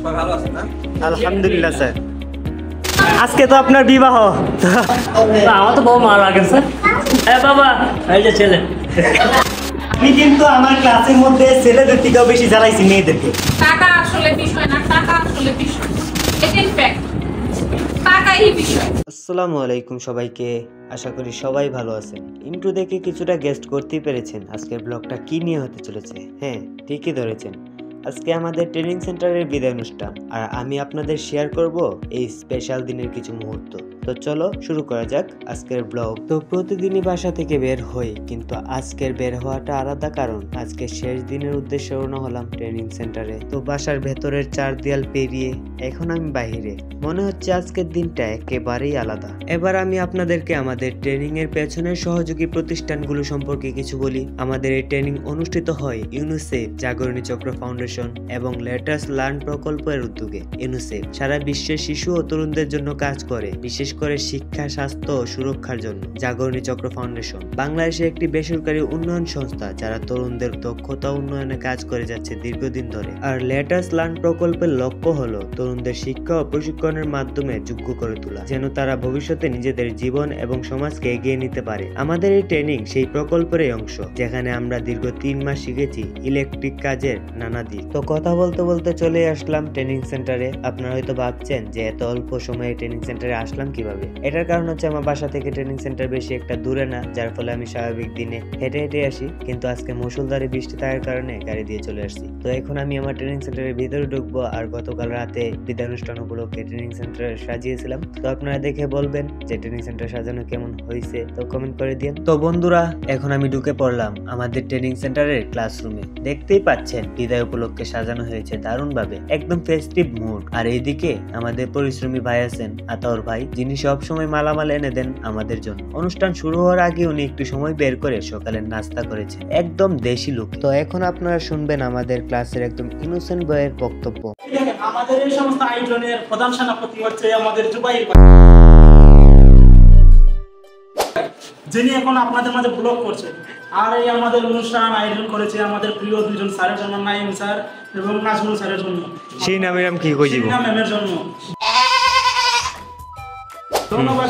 ভালো আছেন না? আলহামদুলিল্লাহ স্যার। আজকে তো আপনার বিবাহ। আমার তো বউ মারা গেছে। বাবা এই যে ছেলে। আমি কিন্তু আমার ক্লাসের মধ্যে ছেলেদের থেকেও বেশি জ্বালাইছি মেয়েদেরকে। টাকা আসলে বিষয় না, টাকা আসলে বিষয়, এটাই ফ্যাক্ট, টাকাই বিষয়। আসসালামু আলাইকুম সবাইকে, আশা করি সবাই ভালো আছেন। ইন্ট্রো দেখে কিছুটা গেস্ট করতেই পেরেছেন আজকের ব্লগটা কি নিয়ে হতে চলেছে। হ্যাঁ, ঠিকই ধরেছেন, আজকে আমাদের ট্রেনিং সেন্টারের বিদায় অনুষ্ঠান, আর আমি আপনাদের শেয়ার করব এই স্পেশাল দিনের কিছু মুহূর্ত। তো চলো শুরু করা যাক আজকের ব্লগ। তো প্রতিদিনই বাসা থেকে বের হই, কিন্তু আজকের বের হওয়াটা আলাদা, কারণ আজকে শেষ দিনের উদ্দেশ্যে রওনা হলাম ট্রেনিং সেন্টারে। তো বাসার ভেতরের 4 দেয়াল পেরিয়ে এখন আমি বাহিরে। মনে হচ্ছে আজকের দিনটা একেবারেই আলাদা। এবার আমি আপনাদেরকে আমাদের ট্রেনিং এর পেছনের সহযোগী প্রতিষ্ঠানগুলো সম্পর্কে কিছু বলি। আমাদের এই ট্রেনিং অনুষ্ঠিত হয় ইউনিসেফ, জাগরণী চক্র ফাউন্ডেশন এবং লেটার্স লার্ন প্রকল্পের উদ্যোগে। ইউনিসেফ সারা বিশ্বের শিশু ও তরুণদের জন্য কাজ করে, বিশেষ করে শিক্ষা, স্বাস্থ্য ও সুরক্ষার জন্য। জাগরণী চক্র ফাউন্ডেশন বাংলাদেশের একটি বেসরকারি উন্নয়ন সংস্থা, যারা তরুণদের দক্ষতা উন্নয়নে কাজ করে যাচ্ছে দীর্ঘদিন ধরে। আর লেটার্স লার্ন প্রকল্পের লক্ষ্য হলো তরুণদের শিক্ষা ও প্রশিক্ষণের মাধ্যমে যোগ্য করে তোলা, যেন তারা ভবিষ্যতে নিজেদের জীবন এবং সমাজকে এগিয়ে নিতে পারে। আমাদের এই ট্রেনিং সেই প্রকল্পের অংশ, যেখানে আমরা দীর্ঘ 3 মাস শিখেছি ইলেকট্রিক কাজের নানা দিক। তো কথা বলতে বলতে চলে আসলাম ট্রেনিং সেন্টারে। আপনারা হয়তো ভাবছেন যে এত অল্প সময়ে ট্রেনিং সেন্টারে আসলাম কিভাবে। এটার কারণ হচ্ছে আমার বাসা থেকে ট্রেনিং সেন্টার বেশি একটা দূরে না, যার ফলে আমি স্বাভাবিক দিনে হেঁটে হেঁটে আসি, কিন্তু আজকে মুষলধারে বৃষ্টি থাকার কারণে গাড়ি দিয়ে চলে আসছি। তো এখন আমি আমার ট্রেনিং সেন্টারের ভিতরে ঢুকবো, আর গতকাল রাতে বিদায় অনুষ্ঠান উপলক্ষে ট্রেনিং সেন্টার সাজিয়েছিলাম। তো আপনারা দেখে বলবেন যে ট্রেনিং সেন্টার সাজানো কেমন হয়েছে, তো কমেন্ট করে দিন। তো বন্ধুরা, এখন আমি ঢুকে পড়লাম আমাদের ট্রেনিং সেন্টারের ক্লাসরুমে। দেখতেই পাচ্ছেন বিদায় উপলক্ষে সাজানো হয়েছে দারুণ ভাবে, একদম ফেস্টিভ মুড। আর এইদিকে আমাদের পরিশ্রমী ভাই আছেন আতাউর ভাই, যিনি সব সময় মালামাল এনে দেন আমাদের জন্য। অনুষ্ঠান শুরু হওয়ার আগে উনি একটু সময় বের করে সকালের নাস্তা করেছেন, একদম দেশি লুক। তো এখন আপনারা শুনবেন আমাদের ক্লাসের একদম ইনোসেন্ট বয়ের বক্তব্য। আমাদের এই সমস্ত আয়োজনের প্রধান সেনাপতি হচ্ছে আমাদের জুবাইর, যিনি এখন আপনাদের মাঝে ব্লগ করছে। আর এই আমাদের অনুষ্ঠান আয়োজন করেছে আমাদের প্রিয় দুজন স্যারের জন্য, নাইম স্যার এবং নাজমুল স্যারের জন্য। সেই নামের আমি কি কইব, ম্যামের জন্য ধন্যবাদ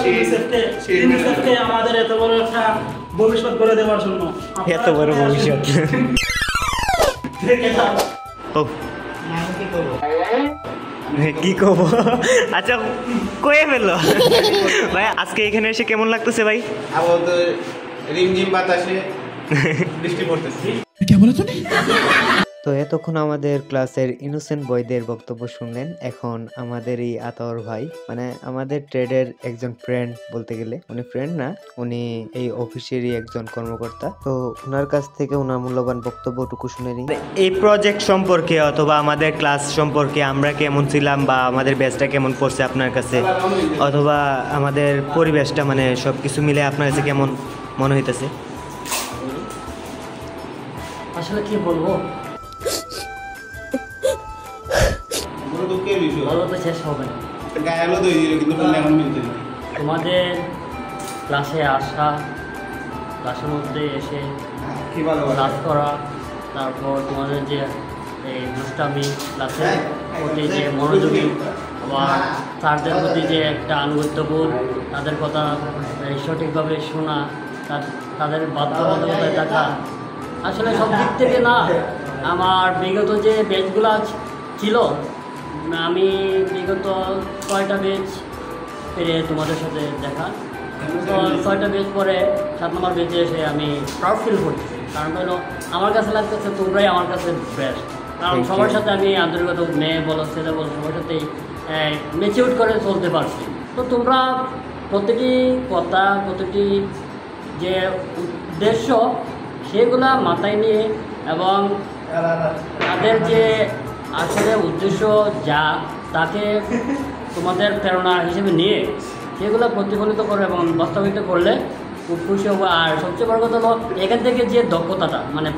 ইউনিসেফকে আমাদের এত বড় একটা ভবিষ্যৎ করে দেওয়ার জন্য। এত বড় ভবিষ্যৎ। কি করবো, আচ্ছা কয়ে ফেললো ভাই। আজকে এখানে এসে কেমন লাগতেছে ভাই? রিমঝিম বাতাসে বৃষ্টি পড়তেছে। তো এতক্ষণ আমাদের ক্লাসের ইনোসেন্ট বয়দের বক্তব্য শুনলেন। এখন আমাদের এই আতাউর ভাই, মানে আমাদের ট্রেডের একজন ফ্রেন্ড বলতে গেলে, উনি ফ্রেন্ড না, উনি এই অফিসেরই একজন কর্মকর্তা। তো ওনার কাছ থেকে ওনার মূল্যবান বক্তব্যটুকু শুনে নিই। এই প্রজেক্ট সম্পর্কে অথবা আমাদের ক্লাস সম্পর্কে আমরা কেমন ছিলাম, বা আমাদের ব্যাচটা কেমন পড়ছে আপনার কাছে, অথবা আমাদের পরিবেশটা, মানে সবকিছু মিলে আপনার কাছে কেমন মনে হইতেছে? আসলে কি বলবো, শেষ হবে না। তোমাদের ক্লাসে আসা, ক্লাসের মধ্যে এসে ক্লাস করা, তারপর তোমাদের যে এই দুষ্টামি, ক্লাসের প্রতি যে মনোযোগী, আবার স্যারদের প্রতি যে একটা আনুগত্যবোধ, তাদের কথা সঠিকভাবে শোনা, তাদের বাধ্যবাধকতায় থাকা, আসলে সব দিক থেকে না আমার বিগত যে ব্যাচগুলো ছিল, আমি বিগত 6টা ব্যাচ পেরে তোমাদের সাথে দেখা। তো 6টা ব্যাচ পরে 7 নম্বর ব্যাচে এসে আমি প্রাউড ফিল করছি। কারণ হলো আমার কাছে লাগতেছে তোমরাই আমার কাছে বেস্ট। কারণ সবার সাথে আমি আন্তরিকতা, মেয়ে বলো ছেলে বলো, সবার সাথেই ম্যাচিউর করে চলতে পারছি। তো তোমরা প্রতিটি কথা, প্রতিটি যে উদ্দেশ্য, সেগুলা মাথায় নিয়ে এবং তাদের যে আসলে উদ্দেশ্য যা, তাকে তোমাদের প্রেরণা হিসেবে নিয়ে সেগুলো প্রতিফলিত করে এবং বাস্তবায়িত করলে খুব খুশি হবো। আর সবচেয়ে বড় কথা হলো এখান থেকে যে দক্ষতাটা, মানে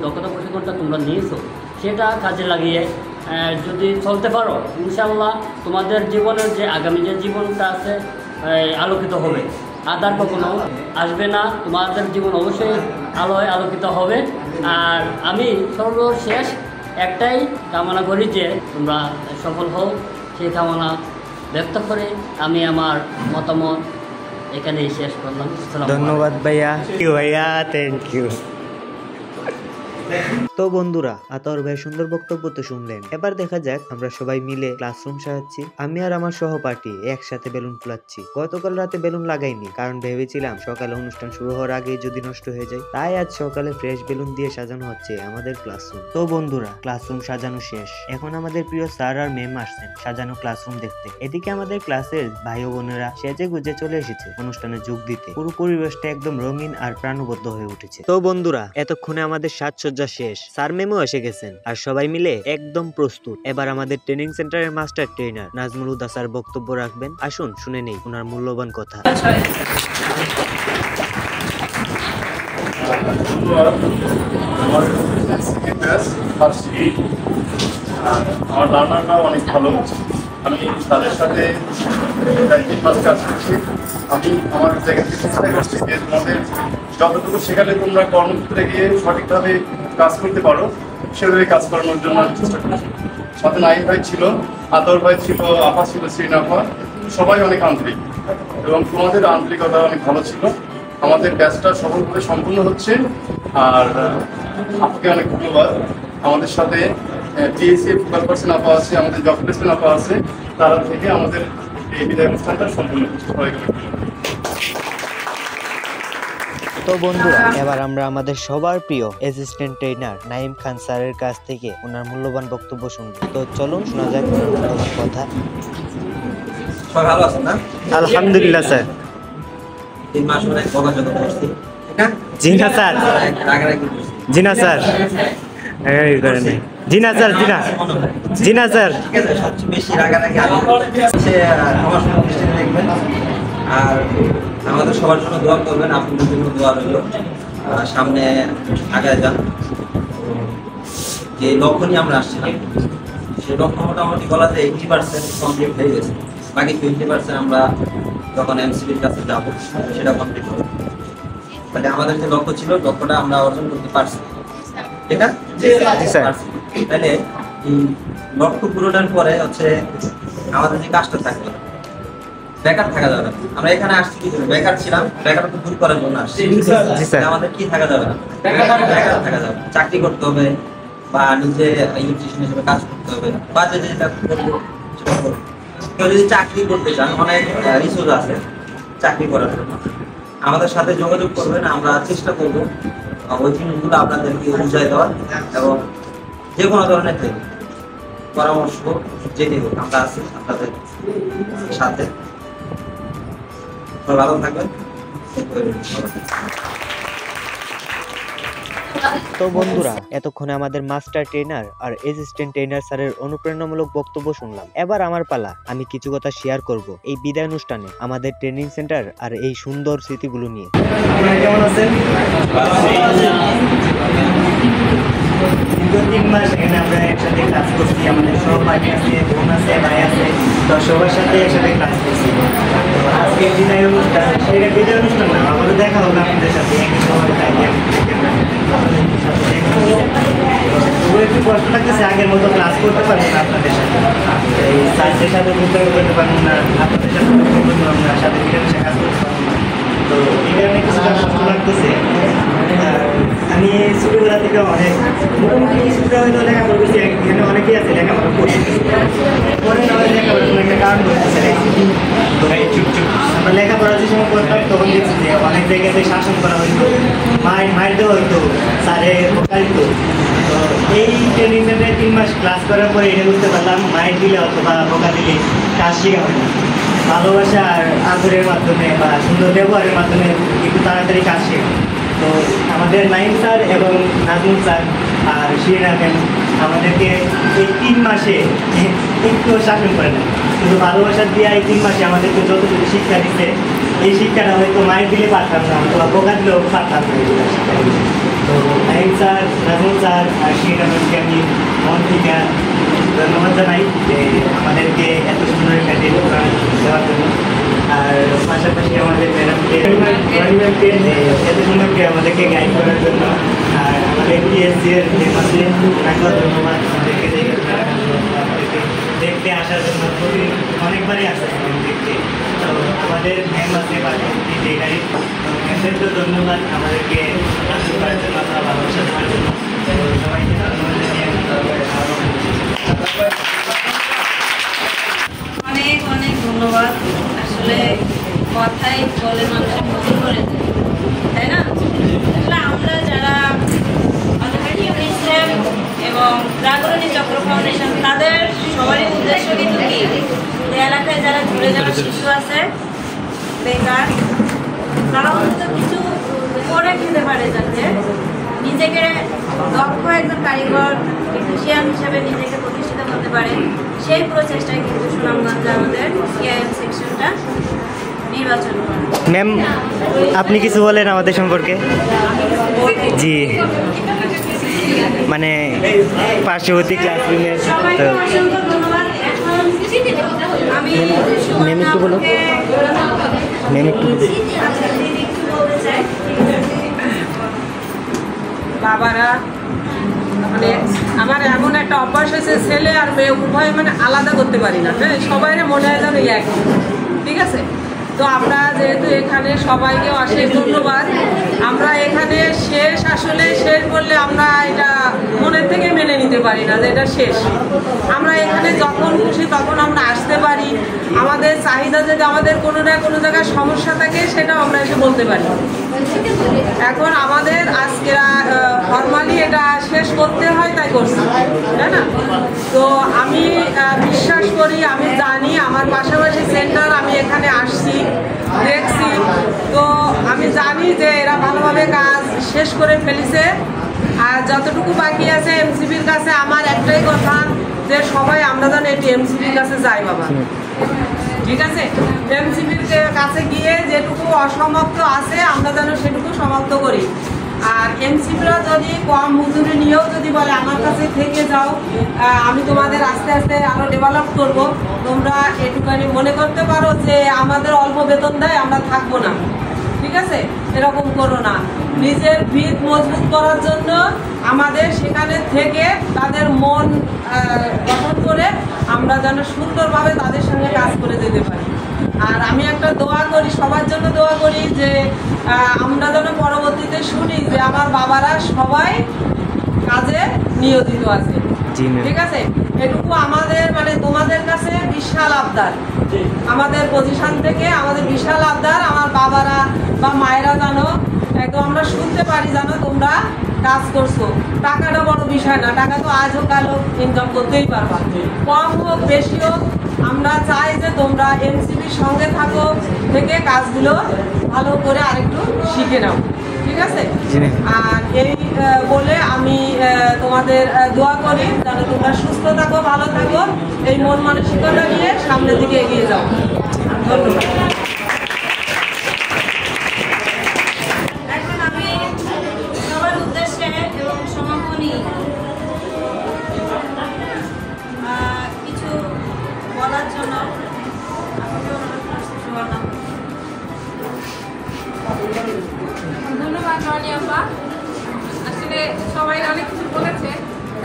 দক্ষতা প্রশিক্ষণটা তোমরা নিয়েছো, সেটা কাজে লাগিয়ে যদি চলতে পারো, ইনশাআল্লাহ তোমাদের জীবনের যে আগামী যে জীবনটা আছে আলোকিত হবে। আদার কখনো আসবে না, তোমাদের জীবন অবশ্যই আলোয় আলোকিত হবে। আর আমি সর্বশেষ একটাই কামনা করি যে তোমরা সফল হও, সেই কামনা ব্যক্ত করে আমি আমার মতামত এখানেই শেষ করলাম। ধন্যবাদ ভাইয়া। ভাইয়া থ্যাংক ইউ। তো বন্ধুরা, আতর ভাই সুন্দর বক্তব্য তো শুনলেন। এবার দেখা যাক আমরা সবাই মিলে ক্লাসরুম সাজাচ্ছি। আমি আর আমার সহপাঠী একসাথে বেলুন ফুলাচ্ছি। গতকাল রাতে বেলুন লাগাইনি, কারণ ভেবেছিলাম সকালে অনুষ্ঠান শুরু হওয়ার আগে যদি নষ্ট হয়ে যায়। তাই আজ সকালে ফ্রেশ বেলুন দিয়ে সাজানো হচ্ছে আমাদের ক্লাসরুম। তো বন্ধুরা, ক্লাসরুম সাজানো শেষ। এখন আমাদের প্রিয় স্যার আর ম্যাম আসছেন সাজানো ক্লাসরুম দেখতে। এদিকে আমাদের ক্লাসের ভাই ও বোনেরা সেজে গুজে চলে এসেছে অনুষ্ঠানে যোগ দিতে। পুরো পরিবেশটা একদম রঙিন আর প্রাণবদ্ধ হয়ে উঠেছে। তো বন্ধুরা, এতক্ষণে আমাদের সাজসজ্জা শেষ। স্যার ম্যামও এসে গেছেন আর সবাই মিলে একদম প্রস্তুত। এবার আমাদের ট্রেনিং সেন্টারের মাস্টার ট্রেনার নাজমুল হুদা স্যার বক্তব্য রাখবেন। আসুন শুনে নেই ওনার মূল্যবান কথা। আমার লার্নাররাও অনেক ভালো। আমি তাদের সাথে কাজ করছি। আমি আমার জায়গা থেকে চেষ্টা করছি যে তোমাদের যতটুকু শেখালে তোমরা কর্মক্ষেত্রে গিয়ে সঠিকভাবে কাজ করতে পারো সেভাবে কাজ করানোর জন্য আমি চেষ্টা করছি। সাথে নাইম ভাই ছিল, আতর ভাই ছিল, আপা ছিল, শ্রীনাফা, সবাই অনেক আন্তরিক এবং তোমাদের আন্তরিকতা অনেক ভালো ছিল। আমাদের ব্যাচটা সফলভাবে সম্পূর্ণ হচ্ছে। আর আপনাকে অনেক ধন্যবাদ। আমাদের সাথে টিএসসি ফুটবল পার্সন আপা আছে, আমাদের জব প্লেসমেন্ট আপা আছে, তারা থেকে আমাদের এই বিদায় অনুষ্ঠানটা সম্পূর্ণ হচ্ছে। তো বন্ধুরা, এবার আমরা আমাদের সবার প্রিয় অ্যাসিস্ট্যান্ট ট্রেনার নাইম খান স্যারের কাছ থেকে ওনার মূল্যবান বক্তব্য শুনবো। তো চলুন শোনা যাক ওনার মূল্যবান কথা। সবাই ভালো আছেন না? আলহামদুলিল্লাহ স্যার। 3 মাস অনেক বকাঝকা করছি। হ্যাঁ? জি না স্যার। রাগারাগি করছি। জি না স্যার। এই করেন নাই। জি না স্যার। জি না। জি না স্যার। ঠিক আছে, সবচেয়ে বেশি রাগারাগি আমি সে আমার সঙ্গে দৃষ্টিতে দেখবেন। আর আমাদের সবার জন্য দোয়া করবেন, আপনাদের জন্য দোয়া রইল। সামনে আগায় যান। যে লক্ষ্য নিয়ে আমরা আসছিলাম সেই লক্ষ্য মোটামুটি বলা যায় 80% কমপ্লিট হয়ে গেছে। বাকি 20% আমরা যখন এমসিবির কাছে যাব সেটা কমপ্লিট হবে। তাহলে আমাদের যে লক্ষ্য ছিল লক্ষ্যটা আমরা অর্জন করতে পারছি, ঠিক আছে? তাহলে এই লক্ষ্য পূরণের পরে হচ্ছে আমাদের যে কাজটা থাকবে, বেকার থাকা যাবে না। আমরা এখানে আসছি কি জন্য? বেকার ছিলাম, বেকারত্ব দূর করার জন্য আসছি। আমাদের কি থাকা যাবে না? বেকার থাকা যাবে, চাকরি করতে হবে বা নিজে ইলেকট্রিশিয়ান হিসেবে কাজ করতে হবে বা যেটা করবো সেটা করবো। কেউ যদি চাকরি করতে চান, অনেক রিসোর্স আছে চাকরি করার জন্য, আমাদের সাথে যোগাযোগ করবেন। আমরা চেষ্টা করবো ওই জিনিসগুলো আপনাদেরকে বুঝাই দেওয়ার এবং যে কোনো ধরনের পরামর্শ যেটি হোক আমরা আছি আপনাদের সাথে। ভালো থাকবেন। তো বন্ধুরা, এতক্ষণে আমাদের মাস্টার ট্রেনার আর অ্যাসিস্ট্যান্ট ট্রেনার স্যারের অনুপ্রেরণামূলক বক্তব্য শুনলাম। এবার আমার পালা। আমি কিছু কথা শেয়ার করব এই বিদায় অনুষ্ঠানে আমাদের ট্রেনিং সেন্টার আর এই সুন্দর স্মৃতিগুলো নিয়ে। আপনারা কেমন আছেন? 3 মাস এখানে আমরা একসাথে ক্লাস করছি। আমাদের সহপাঠী আছে, বোন আছে, ভাই আছে, তো সবার সাথে একসাথে ক্লাস করছি। তো আজকে বিদায় অনুষ্ঠান, সেটা বিদায় অনুষ্ঠান না, আমাদের দেখা হবে আপনাদের সাথে একই সময় একটু কষ্ট লাগতেছে, আগের মতো ক্লাস করতে পারবো না আপনাদের সাথে, এই স্যারদের সাথে করতে পারবো না, আপনাদের সাথে আমরা সাথে মিলেমিশে কাজ করতে পারবো না। তো এটা অনেক কিছুটা কষ্ট লাগতেছে। আমি ছোটবেলা থেকে অনেক মোটামুটি কিছুটা হয়তো লেখাপড়া করছি, এখানে অনেকেই আছে লেখাপড়া করছি, পরে না হয় লেখাপড়া কোনো একটা কারণ করতেছে। তো আমরা লেখাপড়া যে সময় করতাম তখন দেখছি যে অনেক জায়গাতে শাসন করা হইতো, মায়ের দেওয়া হইতো, স্যারে বোকাইতো। তো এই ট্রেনিং সেন্টারে 3 মাস ক্লাস করার পরে এটা বুঝতে পারলাম মায়ের দিলে অথবা বোকা দিলে কাজ শেখা হয় না, ভালোবাসা আর আদরের মাধ্যমে বা সুন্দর ব্যবহারের মাধ্যমে একটু তাড়াতাড়ি কাজ শেখা। তো আমাদের নাইম স্যার এবং নাজমুল স্যার আর শিরিনা ম্যাম আমাদেরকে এই 3 মাসে একটু শাসন করে না, কিন্তু ভালোবাসা দিয়ে এই 3 মাসে আমাদেরকে যতটুকু শিক্ষা দিচ্ছে, এই শিক্ষাটা হয়তো মায়ের দিলে পারতাম না অথবা বোকা দিলেও পারতাম না। তো নাইম স্যার, নাজমুল স্যার আর শিরিনা ম্যামকে আমি মন থেকে ধন্যবাদ জানাই যে আমাদেরকে এত সুন্দর একটা ডেট দেওয়ার জন্য। আর পাশাপাশি আমাদের ম্যাডামকে ম্যামকে আমাদেরকে গাইড করার জন্য। আর আমাদের টিএসসি এর আছে তাকেও ধন্যবাদ, আমাদেরকে দেখতে আসার জন্য। খুবই অনেকবারই আসে দেখতে। তো আমাদের ম্যাম আছে বাড়ি গাড়ি, ম্যামদেরকে ধন্যবাদ আমাদেরকে আসতে করার জন্য, আমরা ভালোবাসা দেওয়ার জন্য। তো সবাইকে ধন্যবাদ জানিয়ে অনেক অনেক ধন্যবাদ। আসলে কথাই বলে মানুষের মনে করে দেয়, তাই না? আসলে আমরা যারা এবং জাগরণী চক্র ফাউন্ডেশন, তাদের সবারই উদ্দেশ্য কিন্তু কি, এই এলাকায় যারা ঝরে যাওয়া শিশু আছে বেকার, তারা অন্তত কিছু করে খেতে পারে, যাতে নিজেকে দক্ষ একজন কারিগর টেকনিশিয়ান হিসেবে নিজেকে প্রতিষ্ঠিত করতে পারে। সেই প্রচেষ্টায় কিন্তু সুনামগঞ্জে আমাদের সিআইএম সেকশনটা নির্বাচন করা। ম্যাম, আপনি কিছু বলেন আমাদের সম্পর্কে? জি, মানে পার্শ্ববর্তী ক্লাসরুমের সবাইকে অসংখ্য ধন্যবাদ। এখন আমি ম্যাম একটু বলো, ম্যাম একটু বলতে চাই, বাবারা মানে আমার এমন একটা অভ্যাস হয়েছে, ছেলে আর মেয়ে উভয় মানে আলাদা করতে পারি না, হ্যাঁ, সবাই মনে হয় যেন এক, ঠিক আছে? তো আমরা যেহেতু এখানে সবাইকে অশেষ ধন্যবাদ। আমরা এখানে শেষ, আসলে শেষ বললে আমরা এটা মনের থেকে মেনে নিতে পারি না যে এটা শেষ। আমরা এখানে যখন খুশি তখন আমরা আসতে পারি। আমাদের চাহিদা যদি আমাদের কোনো না কোনো জায়গায় সমস্যা থাকে সেটাও আমরা এসে বলতে পারি। এখন আমাদের আজকে ফর্মালি এটা শেষ করতে হয়, তাই করছি, তাই না? তো আমি বিশ্বাস করি, আমি জানি, আমার পাশাপাশি সেন্টার আমি এখানে আসছি, দেখছি, তো আমি জানি যে এরা ভালোভাবে কাজ শেষ করে ফেলেছে। আর যতটুকু বাকি আছে এমসিবির কাছে আমার একটাই কথা, যে সবাই আমরা যেন এটি এমসিবির কাছে যাই বাবা, ঠিক আছে? এমসিবির কাছে গিয়ে যেটুকু অসমাপ্ত আছে আমরা যেন সেটুকু সমাপ্ত করি। আর এমসিবিরা যদি কম মজুরি নিয়েও যদি বলে আমার কাছে থেকে যাও, আমি তোমাদের আস্তে আস্তে আরো ডেভেলপ করব, তোমরা এটুখানি মনে করতে পারো যে আমাদের অল্প বেতন দেয় আমরা থাকবো না, ঠিক আছে? এরকম করো না। নিজের ভিত মজবুত করার জন্য আমাদের সেখানে থেকে তাদের মন গঠন করে আমরা যেন সুন্দরভাবে তাদের সঙ্গে কাজ করে যেতে পারি। আর আমি একটা দোয়া করি, সবার জন্য দোয়া করি, যে আমরা যেন পরবর্তীতে শুনি যে আমার বাবারা সবাই কাজে নিয়োজিত আছে, ঠিক আছে? এটুকু আমাদের মানে তোমাদের কাছে বিশাল আবদার, আমাদের পজিশন থেকে আমাদের বিশাল আবদার। আমার বাবারা বা মায়েরা জানো, একদম আমরা শুনতে পারি জানো তোমরা কাজ করছো। টাকাটা বড় বিষয় না, টাকা তো আজ হোক কাল হোক ইনকাম করতেই পারবা, কম হোক বেশি হোক। আমরা চাই যে তোমরা এমসিবির সঙ্গে থাকো, থেকে কাজগুলো ভালো করে আরেকটু শিখে নাও, ঠিক আছে? আর এই বলে আমি তোমাদের দোয়া করি যেন তোমরা সুস্থ থাকো, ভালো থাকো, এই মন মানসিকতা নিয়ে সামনের দিকে এগিয়ে যাও। ধন্যবাদ। এখন আমি সবার উদ্দেশ্যে এবং সমাপনী কিছু বলার জন্য আমাকে অনুরোধ করছি সুবর্ণা। ধন্যবাদ রনি আপা। আসলে সবাই অনেক কিছু বলেছে,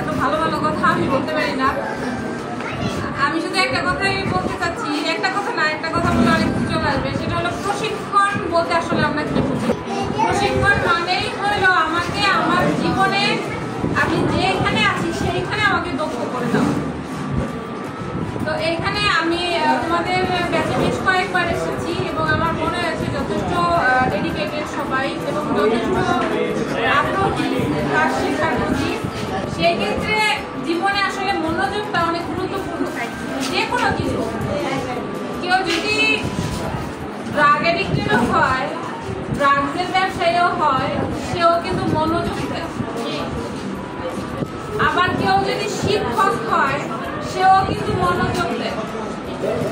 এত ভালো ভালো কথা আমি বলতে পারি না। আমি শুধু একটা কথাই বলতে চাচ্ছি, একটা কথা না, একটা কথা বলে অনেক কিছু চলে আসবে। সেটা হলো প্রশিক্ষণ বলতে আসলে আমরা কি বুঝি? প্রশিক্ষণ মানেই হলো আমাকে আমার জীবনে আমি যেখানে আছি সেইখানে আমাকে দক্ষ করে দেওয়া। তো এইখানে আমি তোমাদের ব্যাচে বেশ কয়েকবার এসেছি এবং আমার মনে হয়েছে যথেষ্ট ডেডিকেটেড সবাই এবং যথেষ্ট আগ্রহী কাজ শেখার প্রতি। সেই ক্ষেত্রে জীবনে আসলে মনোযোগটা অনেক গুরুত্বপূর্ণ, যে কোনো কিছু। কেউ যদি ড্রাগ এডিক্টেডও হয়, ড্রাগসের ব্যবসায়ীও হয়, সেও কিন্তু মনোযোগ দেয়। আবার কেউ যদি শিক্ষক হয়, সেও কিন্তু মনোযোগ দেয়।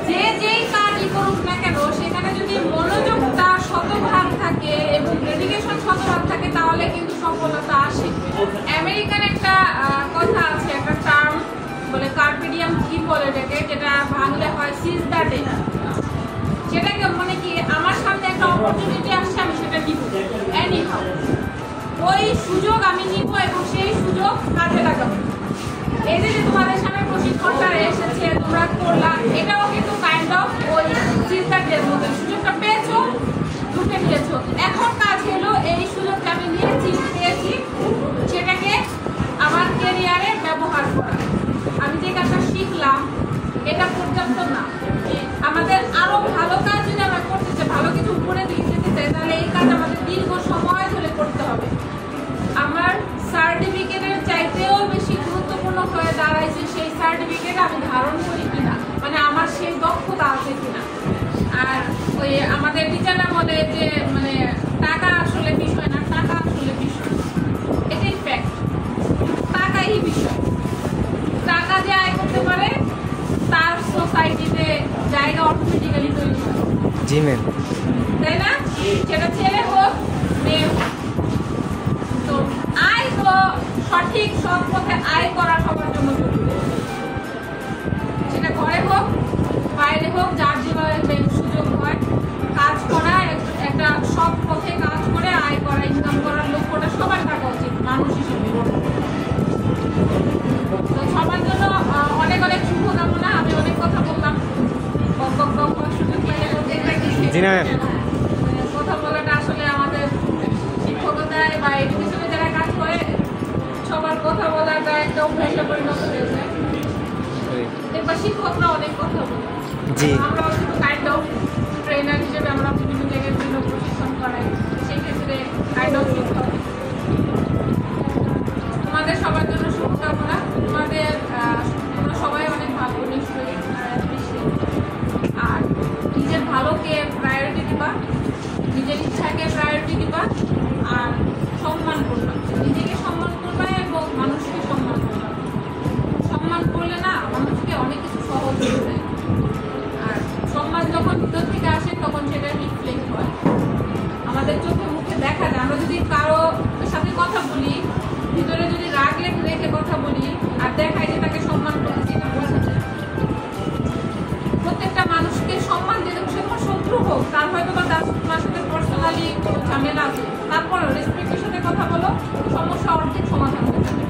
যে যেই কাজই করুক না কেন, সেখানে যদি মনোযোগটা শতভাগ থাকে এবং ডেডিকেশন শতভাগ থাকে, তাহলে কিন্তু সফলতা আসে। আমেরিকান একটা কথা আছে, একটা টার্ম বলে কার্পেডিয়াম কি বলে এটাকে, যেটা বাংলা হয় সিজ দ্য ডে। সেটাকে মানে কি, আমার সামনে একটা অপরচুনিটি আসছে, আমি সেটা নিব এনি হাউ। ওই সুযোগ আমি নিব এবং সেই সুযোগ কাজে লাগাবো। এই যে তোমাদের সামনে প্রশিক্ষণটা এসেছে, তোমরা করলা, এটাও কিন্তু কাইন্ড অফ ওই চিন্তার মধ্যে সুযোগটা পেয়েছো, ঢুকে নিয়েছো। এখন কাজ হলো এই সুযোগটা আমি পেয়েছি সেটাকে আমার ক্যারিয়ারে ব্যবহার করা। আমি যে কাজটা শিখলাম এটা পর্যাপ্ত না, আমাদের আরো ভালো কাজ যদি আমরা করতে চাই, ভালো কিছু উপরে দিয়ে যেতে চাই, তাহলে এই কাজ আমাদের দীর্ঘ সময় ধরে করতে হবে। আমার সার্টিফিকেটের চাইতেও বেশি গুরুত্বপূর্ণ হয়ে দাঁড়াইছে সেই সার্টিফিকেট আমি ধারণ করি কিনা, মানে আমার সেই দক্ষতা আছে কিনা। আর ওই আমাদের টিচাররা বলে যে মানে টাকা আসলে বিষয় না, টাকা আসলে বিষয়, এটাই ফ্যাক্ট। টাকাই বিষয়। টাকা যে আয় করতে পারে তার সোসাইটিতে জায়গা অটোমেটিক্যালি তৈরি হয়। জি ম্যাম, তাই না? সেটা ছেলে হোক মেয়ে হোক। তো আয় তো সঠিক সৎ পথে আয় করা সবার জন্য জরুরি। সেটা ঘরে হোক বাইরে হোক, যার যেভাবে সুযোগ হয় কাজ করা, একটা সৎ পথে কাজ করে আয় করা, ইনকাম করার লক্ষ্যটা সবার থাকা উচিত মানুষ হিসেবে। তো সবার জন্য অনেক অনেক শুভকামনা। আমি অনেক কথা বললাম, সুযোগ পেলে কথা বলাটা আসলে আমাদের শিক্ষকতায় বা এডুকেশনে যারা কাজ করে সবার কথা বলাটা একটা অভ্যাসে পরিণত হয়ে যায়। দেখবা শিক্ষকরা অনেক কথা বলে, আমরা শুধু কাইন্ড অফ ট্রেনার হিসেবে আমরা বিভিন্ন জায়গায় বিভিন্ন প্রশিক্ষণ করাই, সেই ক্ষেত্রে কাইন্ড অফ তোমাদের সবার জন্য শুভকামনা। তোমাদের তোমরা সবাই অনেক ভালো নিশ্চয়ই, আর নিজের ভালোকে প্রায়োরিটি দিবা, নিজের ইচ্ছাকে প্রায়োরিটি দিবা, আর সম্মান করবা, নিজেকে সম্মান করবা এবং মানুষকে সম্মান করবা। সম্মান করলে না মানুষকে অনেক কিছু সহজ হয়ে যায়। আর সম্মান যখন ভিতর থেকে আসে তখন সেটা রিফ্লেক্ট হয়, আমাদের চোখে মুখে দেখা যায়। আমরা যদি কারো সাথে কথা বলি, ভিতরে যদি রাগ রেখে কথা বলি আর দেখাই যে তাকে সম্মান করতেছি, এটা বোঝা যায়। প্রত্যেকটা মানুষকে সম্মান দিতে, সে তোমার শত্রু হোক, তার হয়তো বা তোমার সাথে পার্সোনালি কোনো ঝামেলা আছে, তারপরে রেসপেক্টের সাথে কথা বলো, সমস্যা অর্ধেক সমাধান হয়ে যাবে।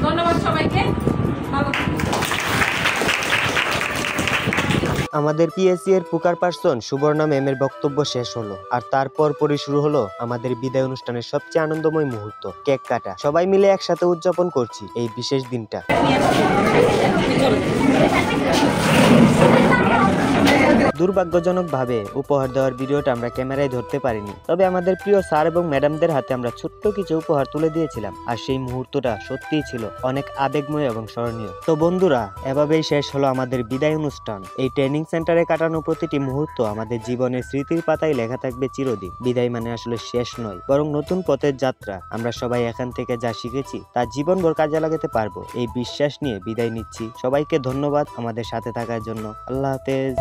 ধন্যবাদ সবাইকে, ভালো থাকুন। আমাদের পিএসসি এর পুকার পার্সন সুবর্ণা ম্যামের বক্তব্য শেষ হলো, আর তারপর পরই শুরু হলো আমাদের বিদায় অনুষ্ঠানের সবচেয়ে আনন্দময় মুহূর্ত, কেক কাটা। সবাই মিলে একসাথে উদযাপন করছি এই বিশেষ দিনটা। দুর্ভাগ্যজনকভাবে উপহার দেওয়ার ভিডিওটা আমরা ক্যামেরায় ধরতে পারিনি, তবে আমাদের প্রিয় স্যার এবং ম্যাডামদের হাতে আমরা ছোট্ট কিছু উপহার তুলে দিয়েছিলাম, আর সেই মুহূর্তটা সত্যিই ছিল অনেক আবেগময় এবং স্মরণীয়। তো বন্ধুরা, এভাবেই শেষ হলো আমাদের বিদায় অনুষ্ঠান। এই ট্রেনিং সেন্টারে কাটানো প্রতিটি মুহূর্ত আমাদের জীবনের স্মৃতির পাতায় লেখা থাকবে চিরদিন। বিদায় মানে আসলে শেষ নয়, বরং নতুন পথের যাত্রা। আমরা সবাই এখান থেকে যা শিখেছি তা জীবনভর কাজে লাগাতে পারবো, এই বিশ্বাস নিয়ে বিদায় নিচ্ছি। সবাইকে ধন্যবাদ আমাদের সাথে থাকার জন্য। আল্লাহ হাফেজ।